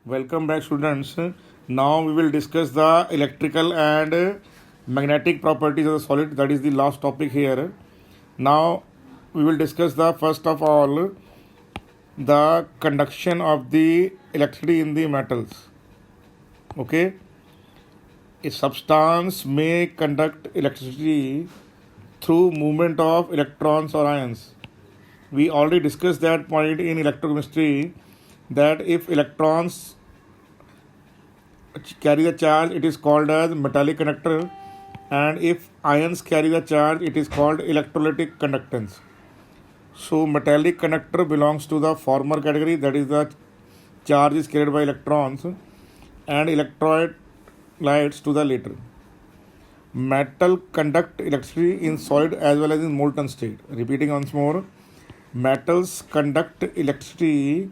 Welcome back, students. Now we will discuss the electrical and magnetic properties of the solid. That is the last topic here. Now we will discuss the first of all the conduction of the electricity in the metals. Okay, a substance may conduct electricity through movement of electrons or ions. We already discussed that point in electrochemistry that if electrons carry the charge, it is called as metallic conductor, and if ions carry the charge, it is called electrolytic conductance. So metallic conductor belongs to the former category, that is the charge is carried by electrons, and electrolytes to the later. Metal conduct electricity in solid as well as in molten state. Repeating once more, metals conduct electricity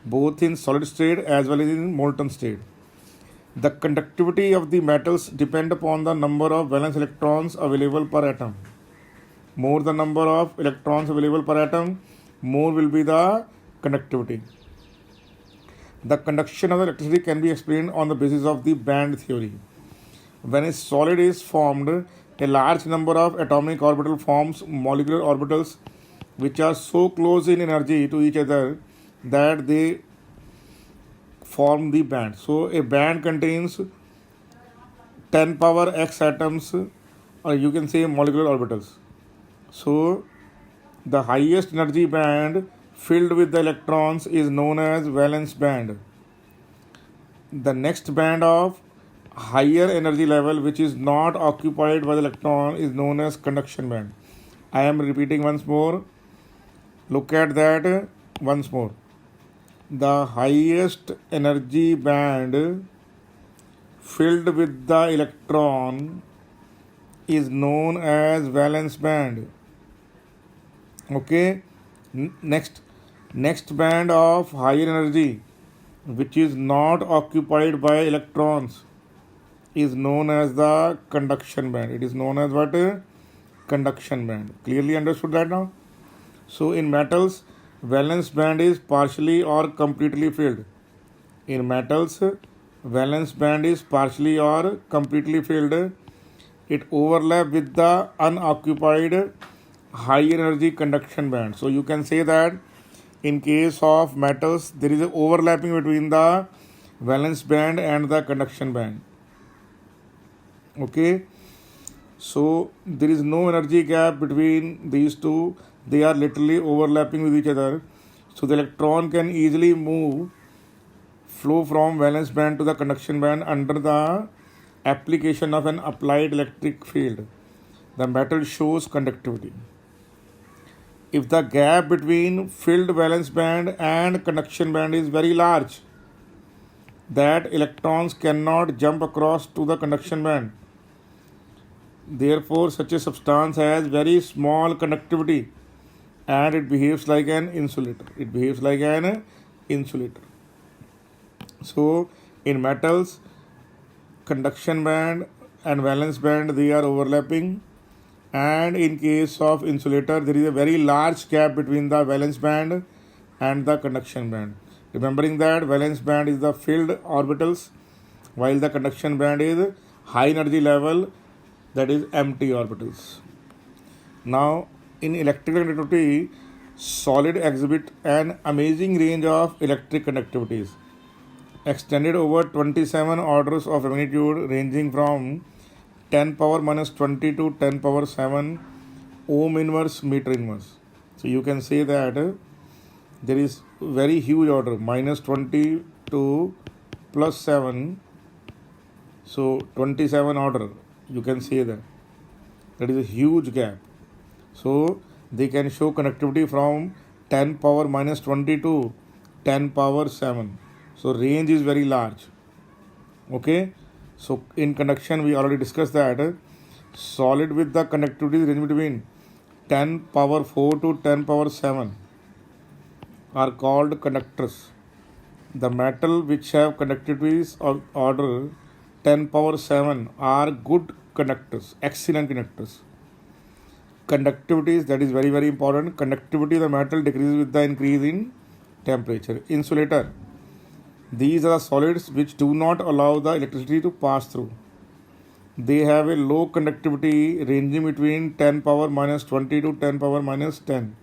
both in solid state as well as in molten state. The conductivity of the metals depend upon the number of valence electrons available per atom. More the number of electrons available per atom, more will be the conductivity. The conduction of electricity can be explained on the basis of the band theory. When a solid is formed, a large number of atomic orbital forms molecular orbitals which are so close in energy to each other that they form the band. So a band contains 10 power x atoms, or you can say molecular orbitals. So the highest energy band filled with the electrons is known as valence band. The next band of higher energy level which is not occupied by the electron is known as conduction band. I am repeating once more. Look at that once more. The highest energy band filled with the electron is known as valence band. Okay, next band of higher energy which is not occupied by electrons is known as the conduction band. It is known as what? Conduction band. Clearly understood that now? So in metals, valence band is partially or completely filled. In metals, valence band is partially or completely filled. It overlaps with the unoccupied higher energy conduction band. So you can say that in case of metals, there is an overlapping between the valence band and the conduction band. Okay, so there is no energy gap between these two. They are literally overlapping with each other. So the electron can easily flow from valence band to the conduction band under the application of an applied electric field. The metal shows conductivity. If the gap between filled valence band and conduction band is very large, that electrons cannot jump across to the conduction band. Therefore, such a substance has very small conductivity and it behaves like an insulator. So, in metals, conduction band and valence band, they are overlapping, and in case of insulator, there is a very large gap between the valence band and the conduction band. Remembering that valence band is the filled orbitals while the conduction band is high energy level, that is empty orbitals. Now in electrical conductivity, solid exhibit an amazing range of electric conductivities extended over 27 orders of magnitude, ranging from 10 power minus 20 to 10 power 7 ohm inverse meter inverse. So you can say that there is very huge order, minus 20 to plus 7, so 27 order, you can say that is a huge gap. So they can show conductivity from 10 power minus 20 to 10 power 7. So range is very large. Okay, so in conduction we already discussed that solid with the conductivity range between 10 power 4 to 10 power 7 are called conductors. The metal which have conductivities of order 10 power 7 are good conductors, excellent conductors. Conductivity, that is very, very important. Conductivity of the metal decreases with the increase in temperature. Insulator. These are the solids which do not allow the electricity to pass through. They have a low conductivity ranging between 10 power minus 20 to 10 power minus 10.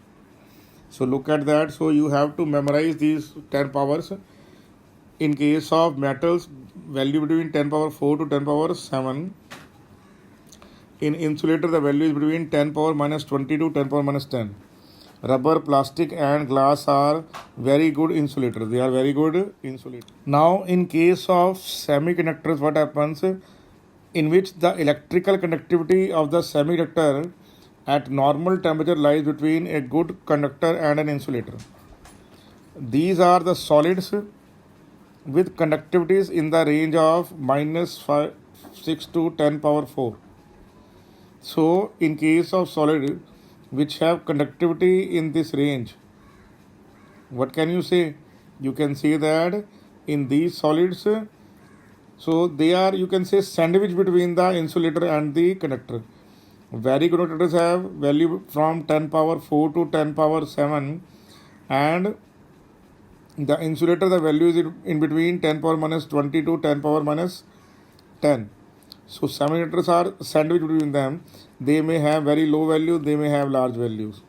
So look at that. So you have to memorize these 10 powers. In case of metals, value between 10 power 4 to 10 power 7. In insulator, the value is between 10 power minus 20 to 10 power minus 10. Rubber, plastic and glass are very good insulators. They are very good insulators. Now in case of semiconductors, what happens? In which the electrical conductivity of the semiconductor at normal temperature lies between a good conductor and an insulator. These are the solids with conductivities in the range of minus 6 to 10 power 4. So in case of solid which have conductivity in this range, what can you say? You can say that in these solids, so they are, you can say, sandwich between the insulator and the conductor. Very good conductors have value from 10 power 4 to 10 power 7, and the insulator, the value is in between 10 power minus 20 to 10 power minus 10. So semiconductors are sandwiched between them. They may have very low value, they may have large values.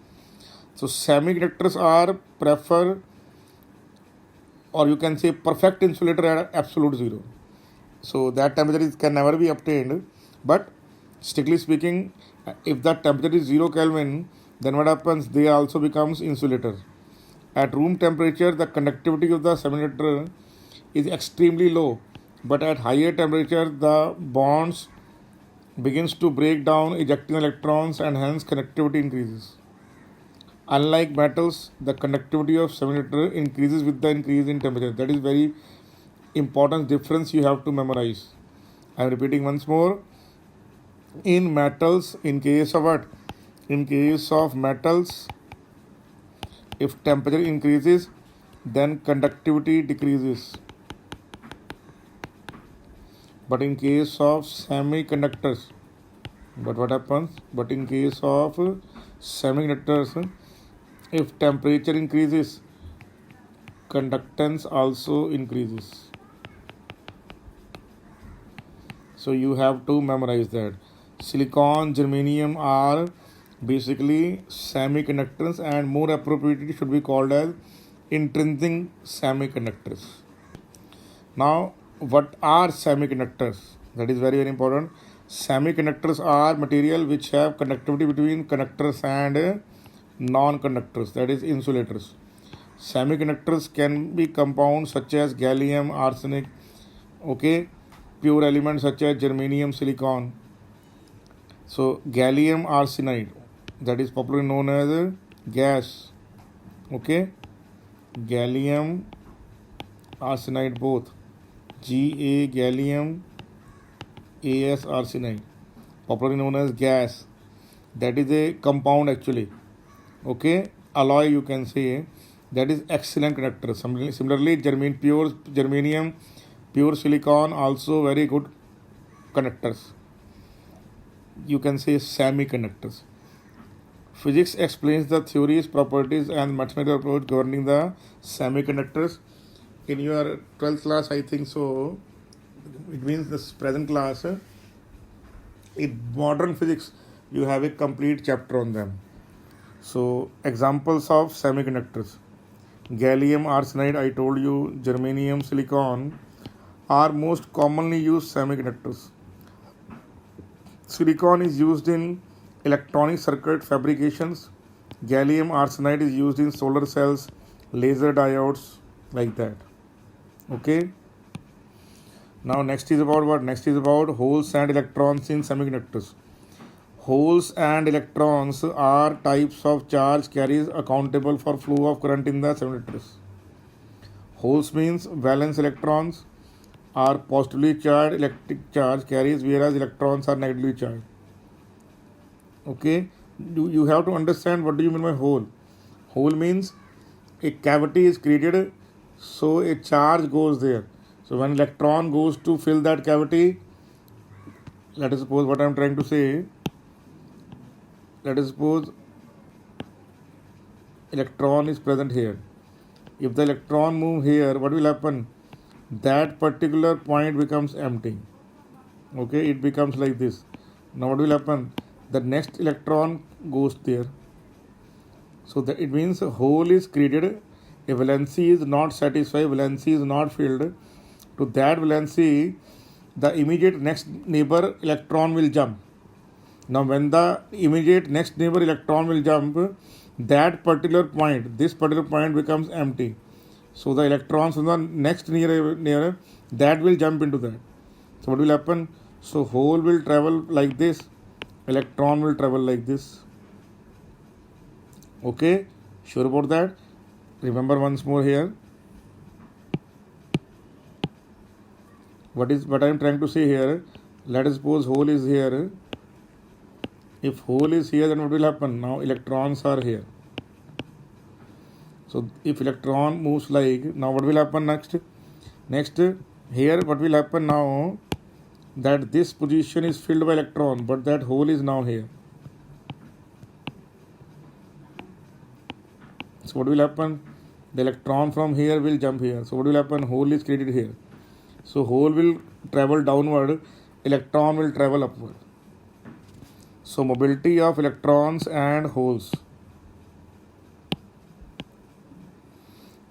So semiconductors are prefer, or you can say, perfect insulator at absolute zero. So that temperature can never be obtained. But strictly speaking, if the temperature is 0 Kelvin, then what happens? They also becomes insulator. At room temperature, the conductivity of the semiconductor is extremely low, but at higher temperature, the bonds begins to break down, ejecting electrons, and hence conductivity increases. Unlike metals, the conductivity of semiconductor increases with the increase in temperature. That is very important difference you have to memorize. I am repeating once more. In metals, in case of what? In case of metals, if temperature increases, then conductivity decreases. But in case of semiconductors, but what happens? But in case of semiconductors, if temperature increases, conductance also increases. So you have to memorize that. Silicon, germanium are basically semiconductors, and more appropriately should be called as intrinsic semiconductors. Now, what are semiconductors? That is very, very important. Semiconductors are material which have conductivity between conductors and non-conductors, that is insulators. Semiconductors can be compounds such as gallium, arsenic, okay, pure elements such as germanium, silicon. So gallium arsenide, that is popularly known as gas, okay, gallium arsenide both, Ga gallium, As arsenide, popularly known as gas, that is a compound actually, okay, alloy you can say, that is excellent conductor. Similarly, pure germanium, pure silicon also very good conductors. You can say semiconductors. Physics explains the theories, properties, and mathematical approach governing the semiconductors. In your 12th class, I think so, it means this present class, in modern physics, you have a complete chapter on them. So, examples of semiconductors. Gallium arsenide, I told you, germanium, silicon are most commonly used semiconductors. Silicon is used in electronic circuit fabrications. Gallium arsenide is used in solar cells, laser diodes, like that. Okay. Now next is about what? Next is about holes and electrons in semiconductors. Holes and electrons are types of charge carriers accountable for flow of current in the semiconductors. Holes means valence electrons are positively charged electric charge carriers, whereas electrons are negatively charged. Okay, you have to understand what do you mean by hole. Hole means a cavity is created, so a charge goes there. So when electron goes to fill that cavity, let us suppose what I am trying to say. Let us suppose electron is present here. If the electron move here, what will happen? that particular point becomes empty. Okay, it becomes like this. Now what will happen? The next electron goes there. So that it means a hole is created. A valency is not satisfied, valency is not filled. To that valency, the immediate next neighbor electron will jump. Now when the immediate next neighbor electron will jump, that particular point, this particular point becomes empty. So the electrons from the next nearer that will jump into that. So what will happen? So hole will travel like this, electron will travel like this. Okay, sure about that? Remember once more here. What I am trying to say here? Let us suppose hole is here. If hole is here, then what will happen? Now electrons are here. So if electron moves like, now what will happen next? Next, here what will happen now? That this position is filled by electron, but that hole is now here. So what will happen? The electron from here will jump here. So what will happen? Hole is created here. So hole will travel downward, electron will travel upward. So mobility of electrons and holes.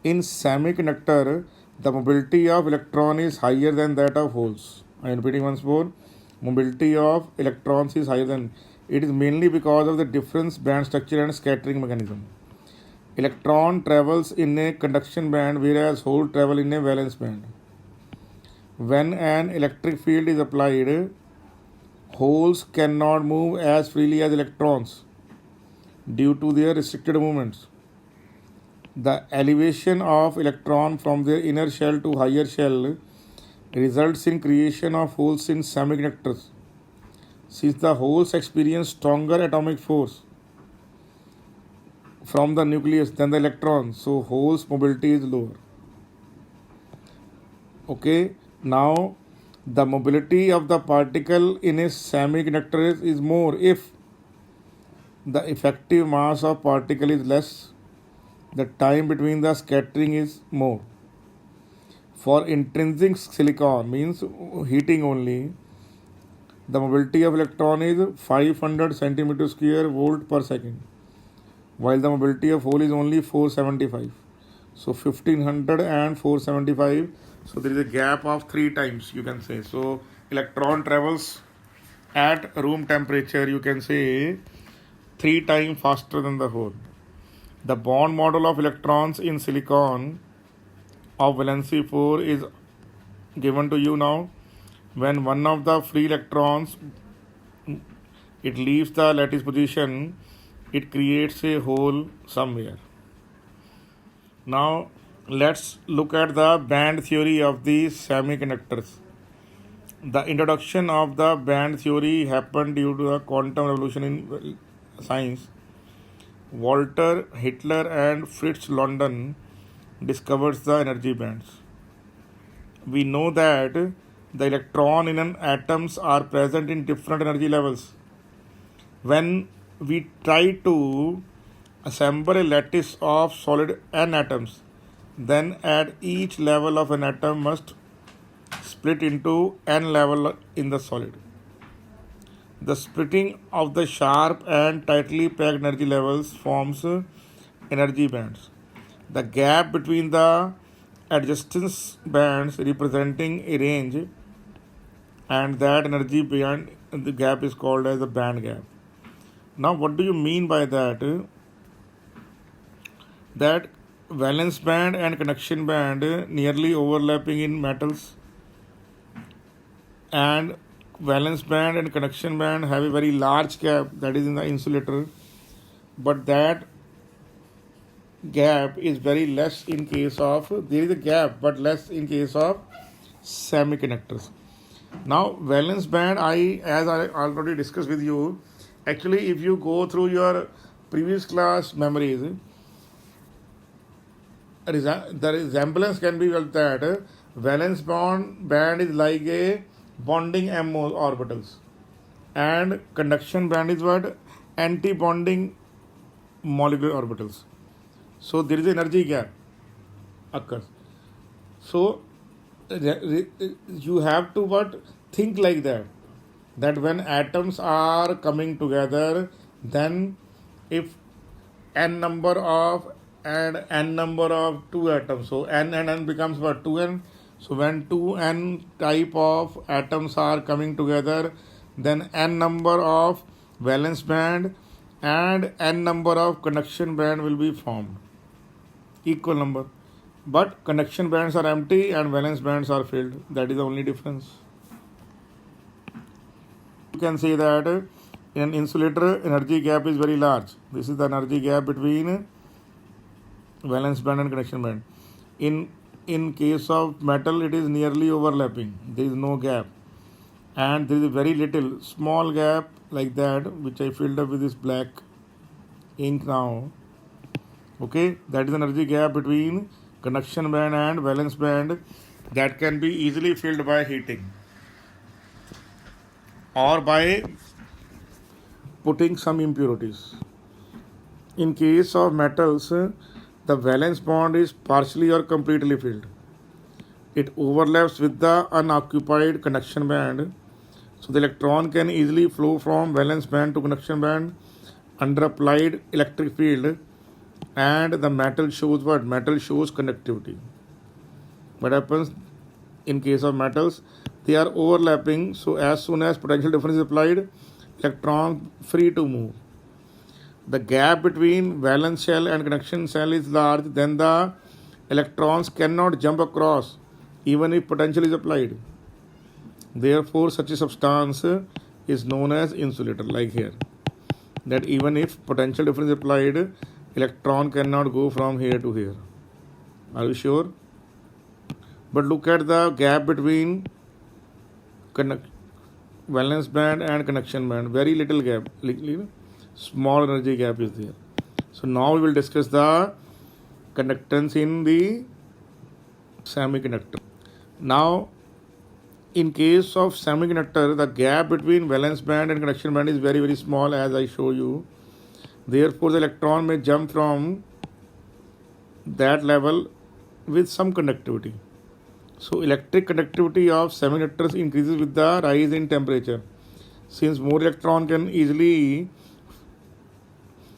In semiconductor, the mobility of electron is higher than that of holes. I am repeating once more. Mobility of electrons is higher than. It is mainly because of the difference band structure and scattering mechanism. Electron travels in a conduction band, whereas hole travel in a valence band. When an electric field is applied, holes cannot move as freely as electrons due to their restricted movements. The elevation of electron from their inner shell to higher shell results in creation of holes in semiconductors. Since the holes experience stronger atomic force from the nucleus than the electrons, so holes mobility is lower. Okay, now the mobility of the particle in a semiconductor is more if the effective mass of particle is less, the time between the scattering is more. For intrinsic silicon, means heating only, the mobility of electron is 500 centimeter square volt per second, while the mobility of hole is only 475. So 1500 and 475. So there is a gap of 3 times, you can say. So electron travels at room temperature, you can say 3 times faster than the hole. The bond model of electrons in silicon of valency 4 is given to you now. When one of the free electrons it leaves the lattice position, it creates a hole somewhere. Now let's look at the band theory of these semiconductors. The introduction of the band theory happened due to the quantum revolution in science. Walter Hitler and Fritz London discovers the energy bands. We know that the electron in an atoms are present in different energy levels. When we try to assemble a lattice of solid n atoms, then at each level of an atom must split into n level in the solid. The splitting of the sharp and tightly packed energy levels forms energy bands. The gap between the adjacent bands representing a range, and that energy beyond the gap is called as the band gap. Now what do you mean by that? That valence band and conduction band nearly overlapping in metals, and valence band and conduction band have a very large gap, that is in the insulator, but that gap is very less in case of, there is a gap but less in case of semiconductors. Now valence band, as I already discussed with you, actually if you go through your previous class memories, the resemblance can be like that. Valence band is like a bonding M orbitals, and conduction band is what? Anti-bonding molecular orbitals. So there is an energy gap occurs. So you have to what think like that when atoms are coming together, then if n number of and n number of two atoms, so n and n becomes what 2n. So when 2n type of atoms are coming together, then n number of valence band and n number of conduction band will be formed, equal number. But conduction bands are empty and valence bands are filled. That is the only difference. You can say that in an insulator energy gap is very large. This is the energy gap between valence band and conduction band. In case of metal, it is nearly overlapping. There is no gap, and there is a very little small gap like that, which I filled up with this black ink now. Okay, that is energy gap between conduction band and valence band that can be easily filled by heating or by putting some impurities. In case of metals, the valence bond is partially or completely filled. It overlaps with the unoccupied conduction band, so the electron can easily flow from valence band to conduction band under applied electric field, and the metal shows what? Metal shows conductivity. What happens in case of metals? They are overlapping, so as soon as potential difference is applied, electron free to move. The gap between valence shell and conduction shell is large, then the electrons cannot jump across even if potential is applied. Therefore, such a substance is known as insulator, like here. That even if potential difference is applied, electron cannot go from here to here. Are you sure? But look at the gap between valence band and conduction band. Very little gap. Small energy gap is there. So now we will discuss the conductance in the semiconductor. Now, in case of semiconductor, the gap between valence band and conduction band is very, very small, as I show you. Therefore, the electron may jump from that level with some conductivity. So, electric conductivity of semiconductors increases with the rise in temperature. Since more electron can easily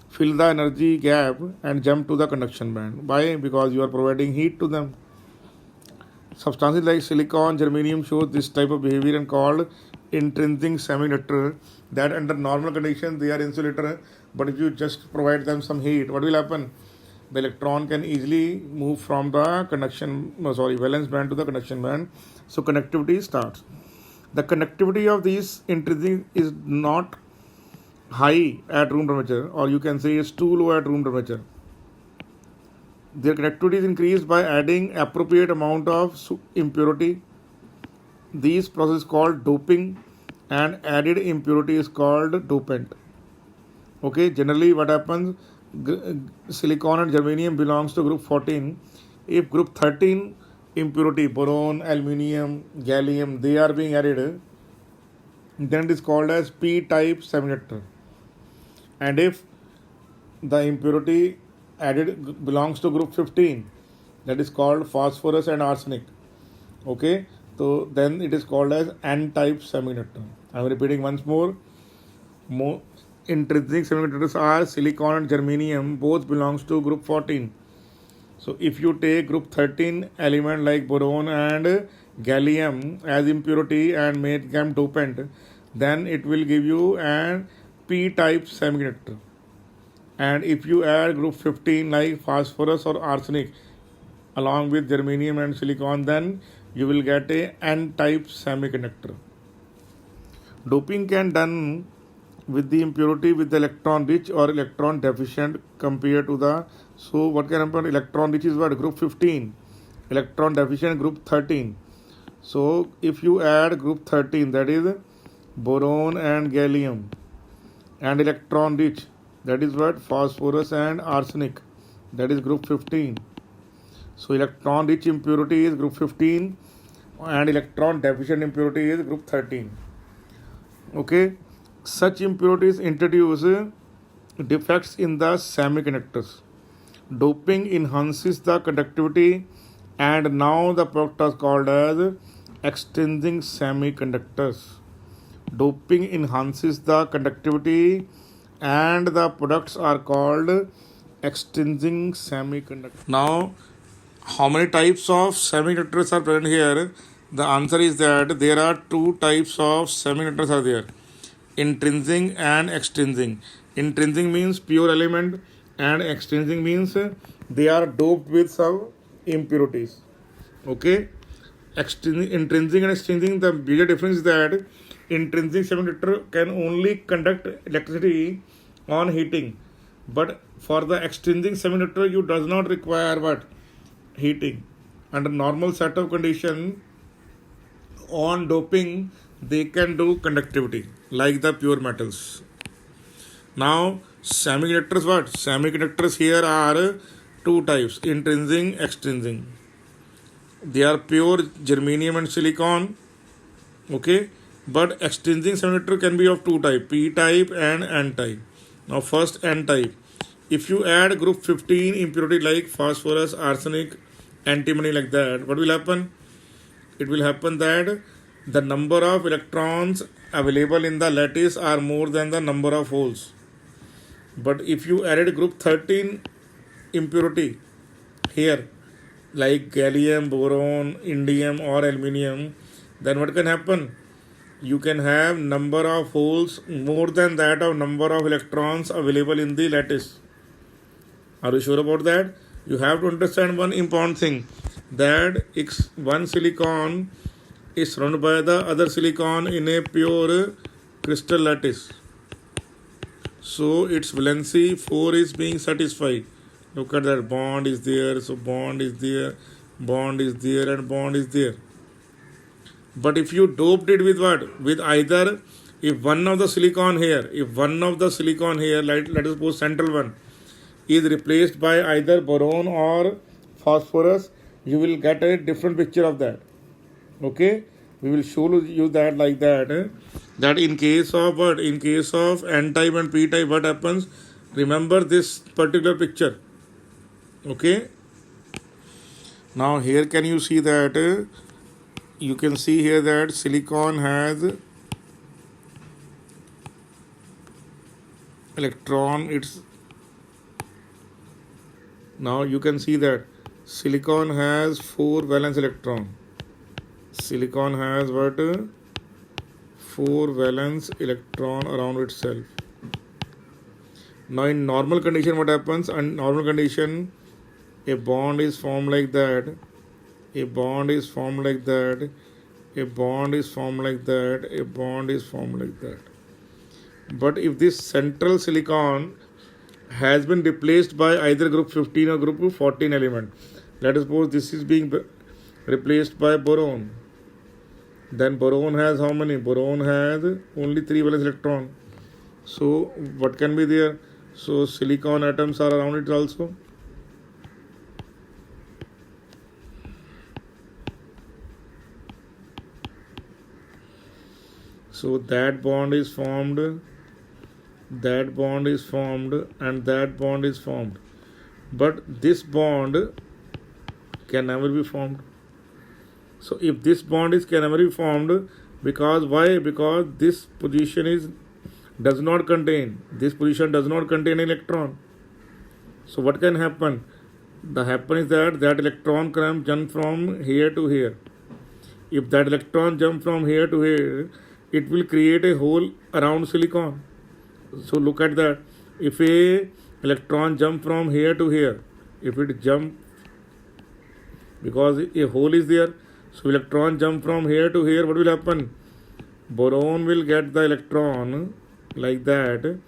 fill the energy gap and jump to the conduction band. Why? Because you are providing heat to them. Substances like silicon, germanium show this type of behavior and called intrinsic semiconductor, that under normal conditions they are insulator, but if you just provide them some heat, what will happen? The electron can easily move from the valence band to the conduction band, so conductivity starts. The conductivity of these intrinsic is not high at room temperature, or you can say it's too low at room temperature. Their conductivity is increased by adding appropriate amount of impurity. These process is called doping, and added impurity is called dopant. Okay, generally what happens, silicon and germanium belongs to group 14. If group 13 impurity, boron, aluminium, gallium, they are being added, then it is called as p-type semiconductor. And if the impurity added belongs to group 15, that is called phosphorus and arsenic. Okay, so then it is called as n-type semiconductor. I am repeating once more. Intrinsic semiconductors are silicon and germanium, both belongs to group 14. So if you take group 13 element like boron and gallium as impurity and make them dopant, then it will give you an p-type semiconductor. And if you add group 15 like phosphorus or arsenic along with germanium and silicon, then you will get a n-type semiconductor. Doping can done with the impurity with the electron rich or electron deficient compared to the, so what can happen? Electron rich is what? Group 15, electron deficient group 13. So if you add group 13, that is boron and gallium, and electron rich, that is what? Phosphorus and arsenic, that is group 15. So electron rich impurity is group 15 and electron deficient impurity is group 13. Okay, such impurities introduce defects in the semiconductors. Doping enhances the conductivity And now the product is called as exchanging semiconductors. Doping enhances the conductivity and the products are called exchanging semiconductors. Now, how many types of semiconductors are present here? The answer is that there are two types of semiconductors are there: intrinsic and extrinsic. Intrinsic means pure element, and extrinsic means they are doped with some impurities. Okay, intrinsic and extrinsic, the bigger difference is that intrinsic semiconductor can only conduct electricity on heating, but for the extrinsic semiconductor you does not require what heating. Under normal set of condition on doping they can do conductivity like the pure metals. Now semiconductors, what semiconductors here are two types: intrinsic, extrinsic. They are pure germanium and silicon. Okay, but extrinsic semiconductor can be of two type: p type and n type. Now first n type, if you add group 15 impurity like phosphorus, arsenic, antimony, like that, what will happen? It will happen that the number of electrons available in the lattice are more than the number of holes. But if you added group 13 impurity here like gallium, boron, indium or aluminium, then what can happen? You can have number of holes more than that of number of electrons available in the lattice. Are you sure about that? You have to understand one important thing, that one silicon is surrounded by the other silicon in a pure crystal lattice. So its valency 4 is being satisfied. Look at that, bond is there, so bond is there, bond is there, and bond is there. But if you doped it with what? With either, if one of the silicon here, let us suppose central one, is replaced by either boron or phosphorus, you will get a different picture of that. Okay, we will show you that like that. That in case of what? In case of n type and p type, what happens? Remember this particular picture. Okay. Now here can you see that? You can see here that silicon has electron. It's now you can see that silicon has 4 valence electron. Silicon has what? 4 valence electron around itself. Now in normal condition what happens? In normal condition a bond is formed like that, a bond is formed like that, a bond is formed like that, a bond is formed like that. But if this central silicon has been replaced by either group 15 or group 14 element, let us suppose this is being replaced by boron, then boron has how many? Boron has only 3 valence electron. So what can be there? So silicon atoms are around it also. So that bond is formed, that bond is formed, and that bond is formed. But this bond can never be formed. So if this bond can never be formed, because why? Because this position does not contain electron. So what can happen? The happen is that electron can jump from here to here. If that electron jump from here to here, it will create a hole around silicon. So look at that. If a electron jump from here to here, if it jump, because a hole is there, so electron jump from here to here, what will happen? Boron will get the electron like that.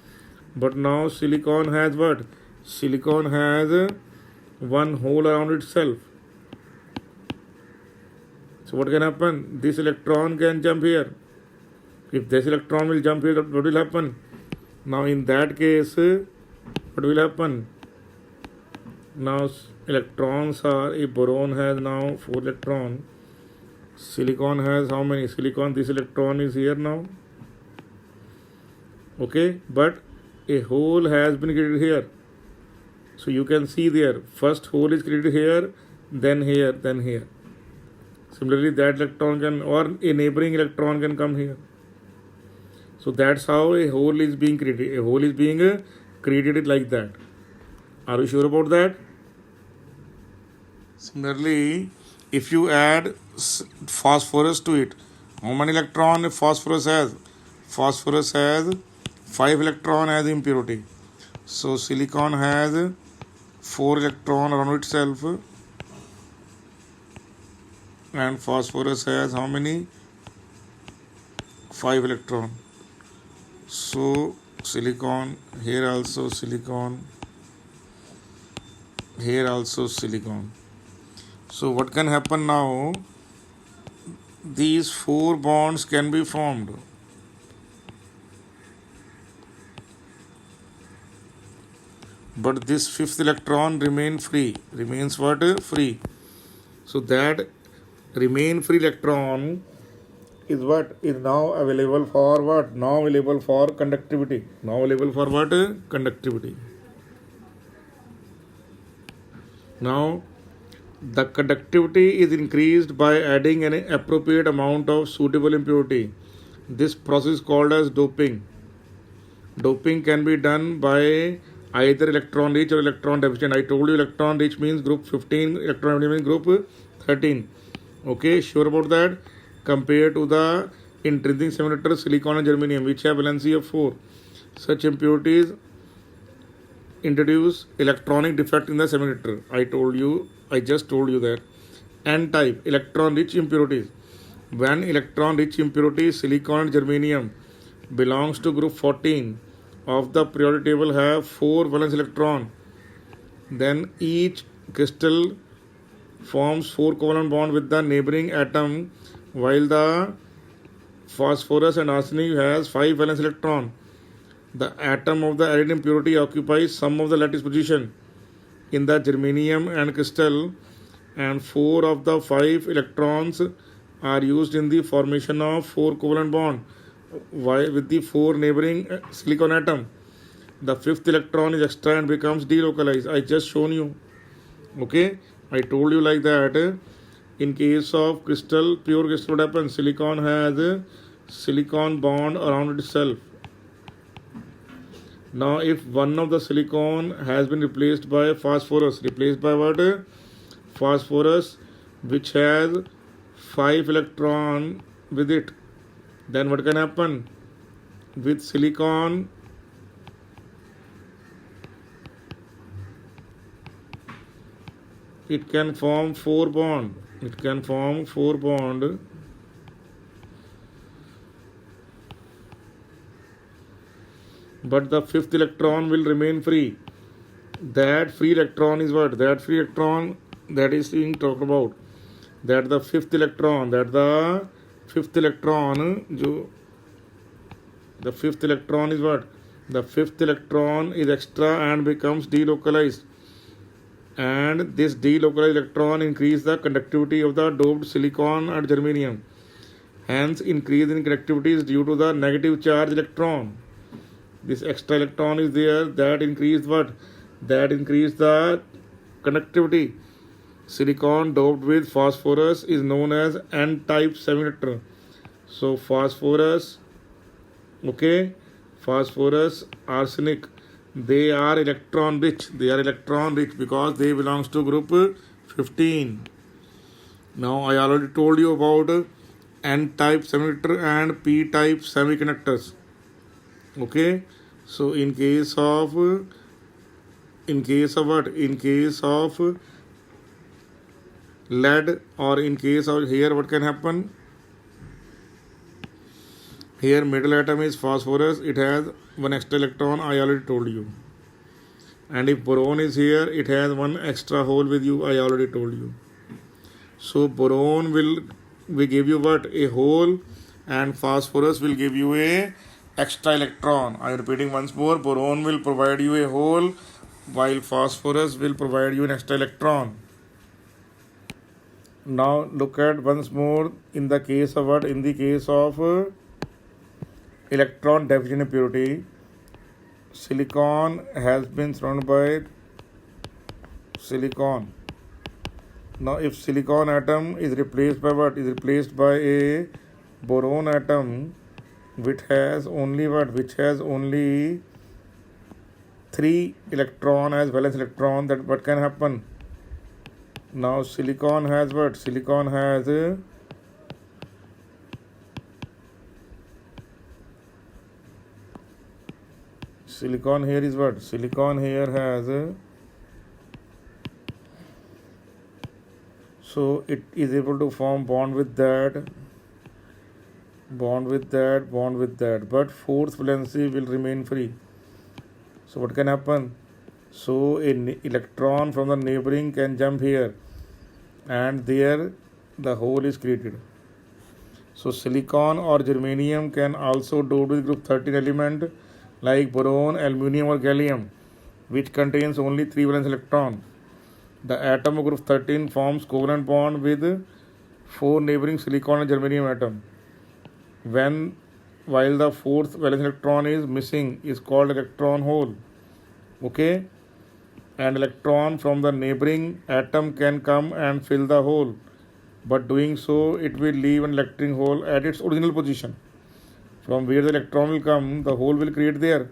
But now silicon has what? Silicon has one hole around itself. So what can happen? This electron can jump here. If this electron will jump here, what will happen? Now in that case, what will happen? Now electrons are, if boron has now 4 electrons, silicon has how many? Silicon, this electron is here now. Okay, but a hole has been created here. So you can see there, first hole is created here, then here, then here. Similarly, that electron can, or a neighboring electron can come here. So that's how a hole is being created. A hole is being created like that. Are you sure about that? Similarly, if you add phosphorus to it, how many electron phosphorus has? Phosphorus has 5 electron as impurity. So silicon has 4 electron around itself, and phosphorus has how many? 5 electron. So silicon, here also silicon, here also silicon. So what can happen now? These 4 bonds can be formed. But this 5th electron remains what? Free. So that remain free electron is what? Is now available for what? Now available for conductivity. Now available for what? Conductivity. Now the conductivity is increased by adding an appropriate amount of suitable impurity. This process is called as doping. Doping can be done by either electron rich or electron deficient. I told you electron rich means group 15, electron deficient means group 13. Okay, sure about that? Compared to the intrinsic semiconductor silicon and germanium, which have valency of 4. Such impurities introduce electronic defect in the semiconductor. I just told you that. N-type, electron rich impurities. When electron rich impurities, silicon and germanium, belongs to group 14 of the periodic table have 4 valence electron, then each crystal forms 4 covalent bond with the neighboring atom, while the phosphorus and arsenic has 5 valence electron. The atom of the added impurity occupies some of the lattice position in the germanium and crystal, and 4 of the 5 electrons are used in the formation of 4 covalent bond with the 4 neighboring silicon atom. The 5th electron is extra and becomes delocalized. I just shown you. Okay, I told you like that. In case of crystal, pure crystal, what happens? Silicon has a silicon bond around itself. Now if one of the silicon has been replaced by phosphorus, replaced by what? Phosphorus, which has 5 electron with it, then what can happen? With silicon, it can form 4 bond. It can form 4 bond. But the 5th electron will remain free. That free electron is what? That free electron that is being talked about. That the 5th electron, the 5th electron is what? The 5th electron is extra and becomes delocalized. And this delocalized electron increases the conductivity of the doped silicon and germanium. Hence, increase in conductivity is due to the negative charge electron. This extra electron is there, that increased what? That increased the conductivity. Silicon doped with phosphorus is known as N-type semiconductor. So phosphorus, okay, phosphorus, arsenic, they are electron rich. They are electron rich because they belongs to group 15. Now I already told you about N-type semiconductor and P-type semiconductors. Okay, so in case of what? In case of lead, or in case of here, what can happen? Here middle atom is phosphorus, it has 1 extra electron, I already told you. And if boron is here, it has 1 extra hole with you, I already told you. So boron will give you what? A hole, and phosphorus will give you a extra electron. I am repeating once more, boron will provide you a hole, while phosphorus will provide you an extra electron. Now look at once more in the case of what? In the case of electron deficient impurity, silicon has been surrounded by silicon. Now if silicon atom is replaced by what? Is replaced by a boron atom which has only what? Which has only 3 electron as valence electron, that what can happen? Now silicon has what? Silicon has silicon here is what? Silicon here has so it is able to form bond with that, bond with that, bond with that, but fourth valency will remain free. So what can happen? So an electron from the neighboring can jump here, and there the hole is created. So silicon or germanium can also doped with group 13 element like boron, aluminium or gallium, which contains only 3 valence electron. The atom of group 13 forms covalent bond with 4 neighboring silicon and germanium atom. While the fourth valence electron is missing, is called electron hole. Okay? An electron from the neighboring atom can come and fill the hole, but doing so it will leave an electric hole at its original position. From where the electron will come, the hole will create there.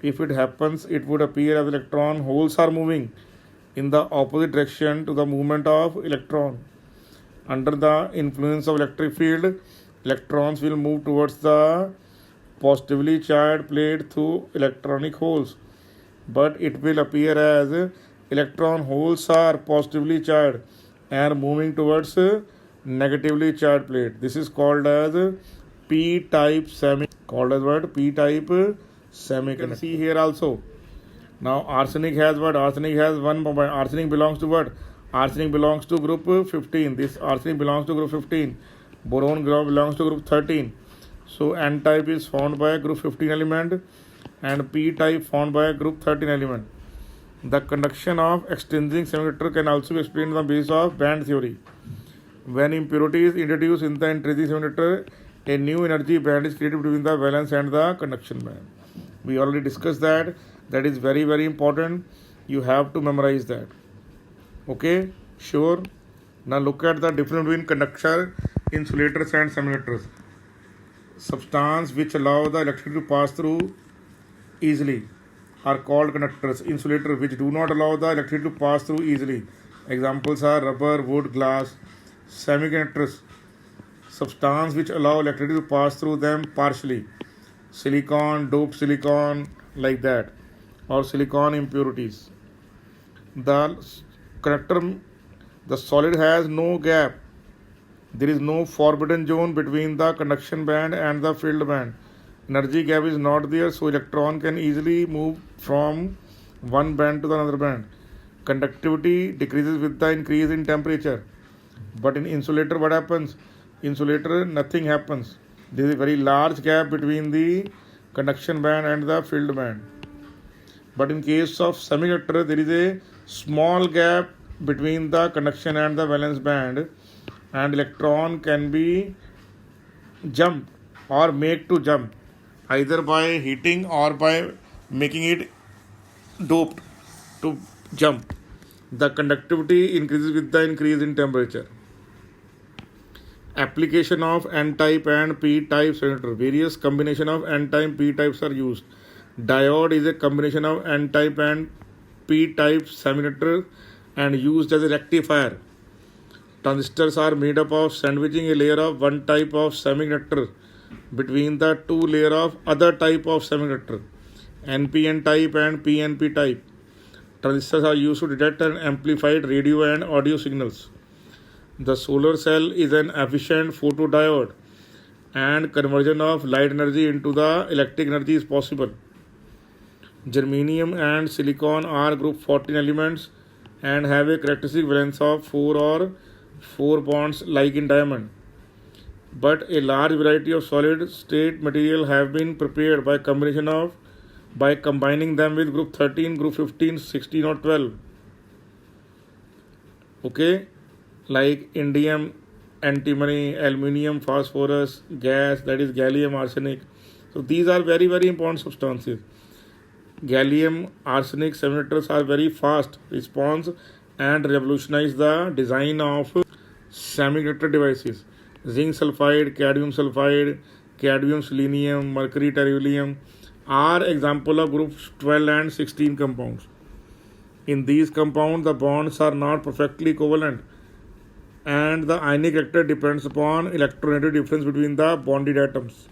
If it happens, it would appear as electron holes are moving in the opposite direction to the movement of electron. Under the influence of electric field, electrons will move towards the positively charged plate through electronic holes, but it will appear as electron holes are positively charged and moving towards negatively charged plate. This is called as p-type called as what? P-type semiconductor. You can see here also. Now arsenic has what? Arsenic has one. Arsenic belongs to what? Arsenic belongs to group 15. This arsenic belongs to group 15. Boron belongs to group 13. So n-type is found by a group 15 element and p-type found by a group 13 element. The conduction of extrinsic semiconductor can also be explained on the basis of band theory. When impurity is introduced in the intrinsic semiconductor, a new energy band is created between the valence and the conduction band. We already discussed that. That is very, very important. You have to memorize that. Okay? Sure. Now look at the difference between conductor, insulators and semiconductors. Substance which allow the electricity to pass through easily are called conductors. Insulators which do not allow the electricity to pass through easily. Examples are rubber, wood, glass. Semiconductors, substance which allow electricity to pass through them partially. Silicon, doped silicon, like that, or silicon impurities. The conductor, the solid has no gap. There is no forbidden zone between the conduction band and the field band. Energy gap is not there, so electron can easily move from one band to the another band. Conductivity decreases with the increase in temperature. But in insulator, what happens? Insulator, nothing happens. There is a very large gap between the conduction band and the field band. But in case of semiconductor, there is a small gap between the conduction and the valence band, and electron can be jump or make to jump either by heating or by making it doped to jump. The conductivity increases with the increase in temperature. Application of n-type and p-type semiconductor. Various combination of n-type p-types are used. Diode is a combination of n-type and p-type semiconductor and used as a rectifier. Transistors are made up of sandwiching a layer of one type of semiconductor between the two layers of other type of semiconductor, NPN type and PNP type. Transistors are used to detect and amplify radio and audio signals. The solar cell is an efficient photodiode, and conversion of light energy into the electric energy is possible. Germanium and silicon are group 14 elements and have a characteristic valence of 4 or 4 bonds like in diamond. But a large variety of solid state material have been prepared by combining them with group 13, group 15, 16 or 12. Okay, like indium, antimony, aluminium, phosphorus, gas, that is gallium arsenic. So these are very, very important substances. Gallium arsenic semiconductors are very fast response and revolutionized the design of semiconductor devices. Zinc sulfide, cadmium selenium, mercury tellurium are example of groups 12 and 16 compounds. In these compounds, the bonds are not perfectly covalent, and the ionic character depends upon electronegative difference between the bonded atoms.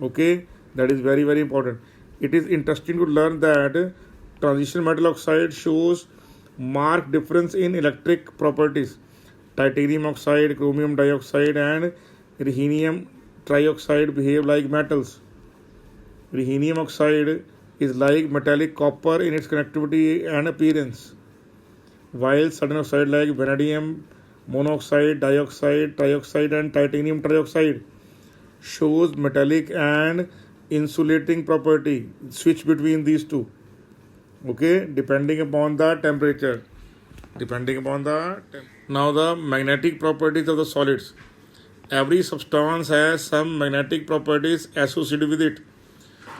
Okay, that is very very important. It is interesting to learn that transition metal oxide shows marked difference in electric properties. Titanium oxide, chromium dioxide, and rhenium trioxide behave like metals. Rhenium oxide is like metallic copper in its conductivity and appearance, while certain oxides like vanadium monoxide, dioxide, trioxide, and titanium trioxide shows metallic and insulating property. Switch between these two. Okay, depending upon the temperature. Now the magnetic properties of the solids. Every substance has some magnetic properties associated with it.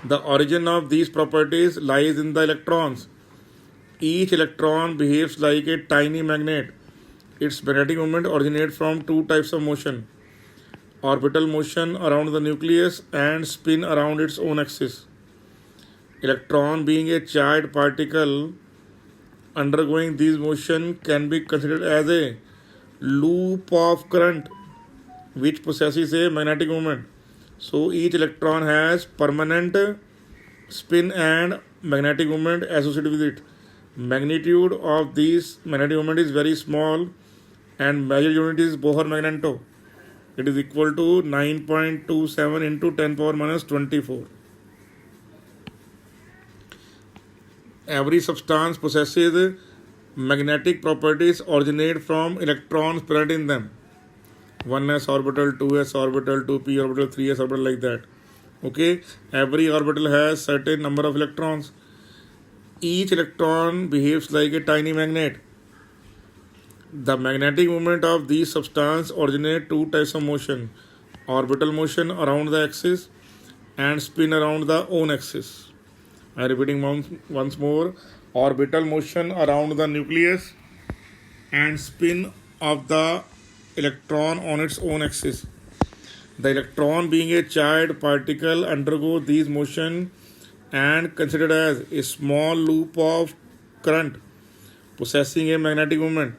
The origin of these properties lies in the electrons. Each electron behaves like a tiny magnet. Its magnetic moment originates from two types of motion: orbital motion around the nucleus and spin around its own axis. Electron, being a charged particle undergoing these motion, can be considered as a loop of current which possesses a magnetic moment. So each electron has permanent spin and magnetic moment associated with it. Magnitude of this magnetic moment is very small, and measured unit is Bohr magneto. It is equal to 9.27 into 10 power minus 24. Every substance possesses magnetic properties originate from electrons present in them. 1s orbital, 2s orbital, 2p orbital, 3s orbital, like that. Okay, every orbital has certain number of electrons. Each electron behaves like a tiny magnet. The magnetic moment of these substances originate two types of motion: orbital motion around the axis and spin around the own axis. I am repeating once more: orbital motion around the nucleus and spin of the electron on its own axis. The electron, being a charged particle, undergo these motion and considered as a small loop of current possessing a magnetic moment.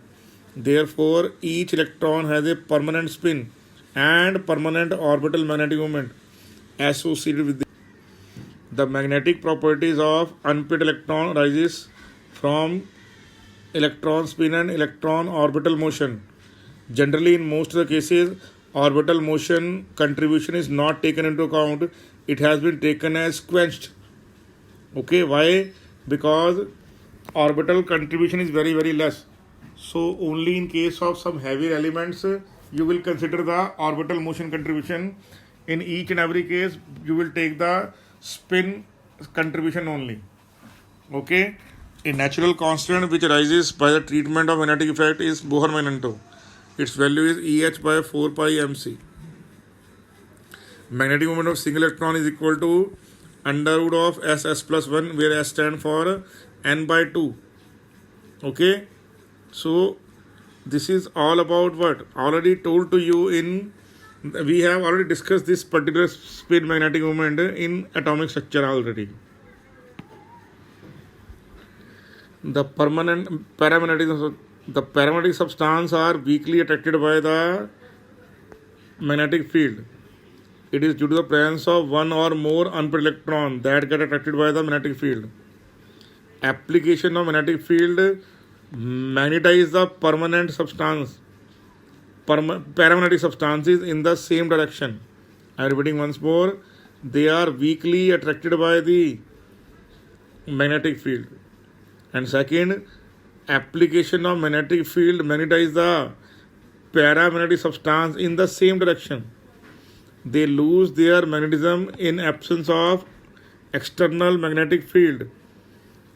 Therefore, each electron has a permanent spin and permanent orbital magnetic moment associated with it. The magnetic properties of unpaired electron arises from electron spin and electron orbital motion. Generally, in most of the cases, orbital motion contribution is not taken into account. It has been taken as quenched. Okay, why? Because orbital contribution is very very less. So only in case of some heavier elements you will consider the orbital motion contribution. In each and every case you will take the spin contribution only. Okay, a natural constant which arises by the treatment of magnetic effect is Bohr magneto. Its value is EH by 4 pi mc. Magnetic moment of single electron is equal to under root of SS plus 1, where S stand for n by 2. Okay, so this is all about what already told to you in, we have already discussed this particular spin magnetic moment in atomic structure already. The paramagnetic substance are weakly attracted by the magnetic field. It is due to the presence of one or more unpaired electrons that get attracted by the magnetic field. Application of magnetic field magnetize the permanent substance, paramagnetic substances in the same direction. I am repeating once more: they are weakly attracted by the magnetic field. And second, application of magnetic field magnetize the paramagnetic substance in the same direction. They lose their magnetism in absence of external magnetic field.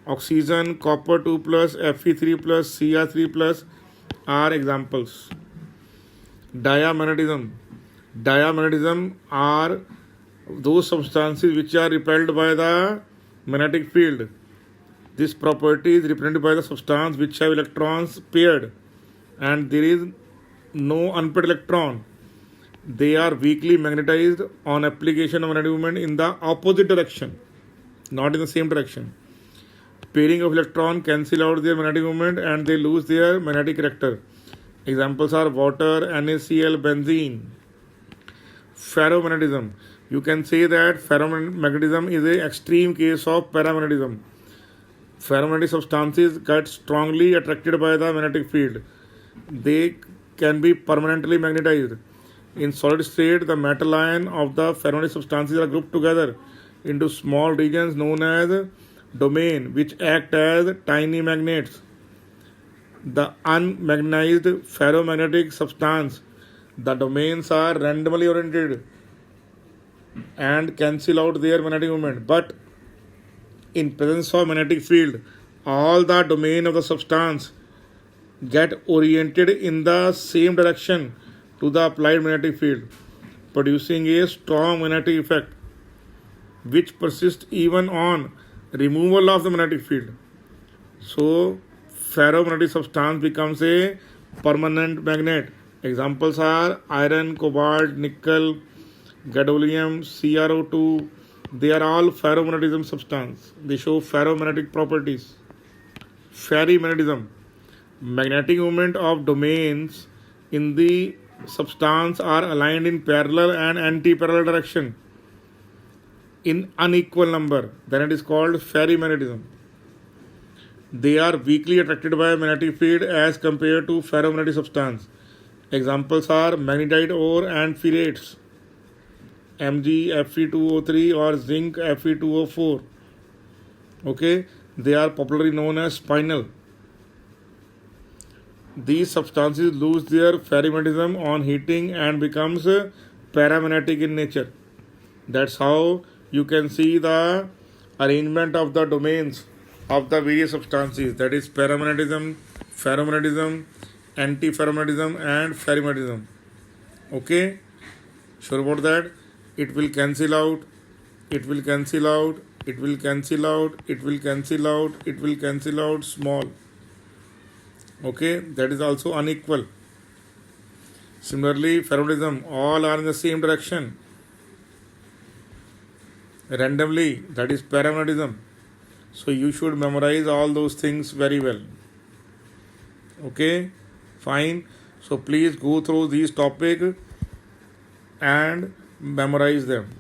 Oxygen, copper 2 plus, Fe3 plus, Cr3 plus are examples. Diamagnetism are those substances which are repelled by the magnetic field. This property is represented by the substance which have electrons paired and there is no unpaired electron. They are weakly magnetized on application of magnetic moment in the opposite direction, not in the same direction. Pairing of electron cancel out their magnetic moment and they lose their magnetic character. Examples are water, NaCl, benzene. Ferromagnetism. You can say that ferromagnetism is an extreme case of paramagnetism. Ferromagnetic substances get strongly attracted by the magnetic field. They can be permanently magnetized. In solid state, the metal ion of the ferromagnetic substances are grouped together into small regions known as domain, which act as tiny magnets. The unmagnetized ferromagnetic substance, the domains are randomly oriented and cancel out their magnetic moment. But in presence of magnetic field, all the domain of the substance get oriented in the same direction to the applied magnetic field, producing a strong magnetic effect which persists even on removal of the magnetic field. So ferromagnetic substance becomes a permanent magnet. Examples are iron, cobalt, nickel, gadolinium, CrO2. They are all ferromagnetism substance. They show ferromagnetic properties. Ferrimagnetism. Magnetic moment of domains in the substance are aligned in parallel and anti-parallel direction in unequal number. Then it is called ferrimagnetism. They are weakly attracted by magnetic field as compared to ferromagnetic substance. Examples are magnetite ore and ferrates, Mg Fe2O3 or zinc Fe2O4. Okay, they are popularly known as spinel. These substances lose their ferrimagnetism on heating and becomes paramagnetic in nature. That's how you can see the arrangement of the domains of the various substances, that is paramagnetism, ferromagnetism, antiferromagnetism and ferrimagnetism. Okay, sure about that? It will cancel out, it will cancel out, it will cancel out, it will cancel out, it will cancel out small. Okay, that is also unequal. Similarly, ferromagnetism, all are in the same direction. Randomly, that is paramagnetism. So you should memorize all those things very well. Okay, fine. So please go through these topics and memorize them.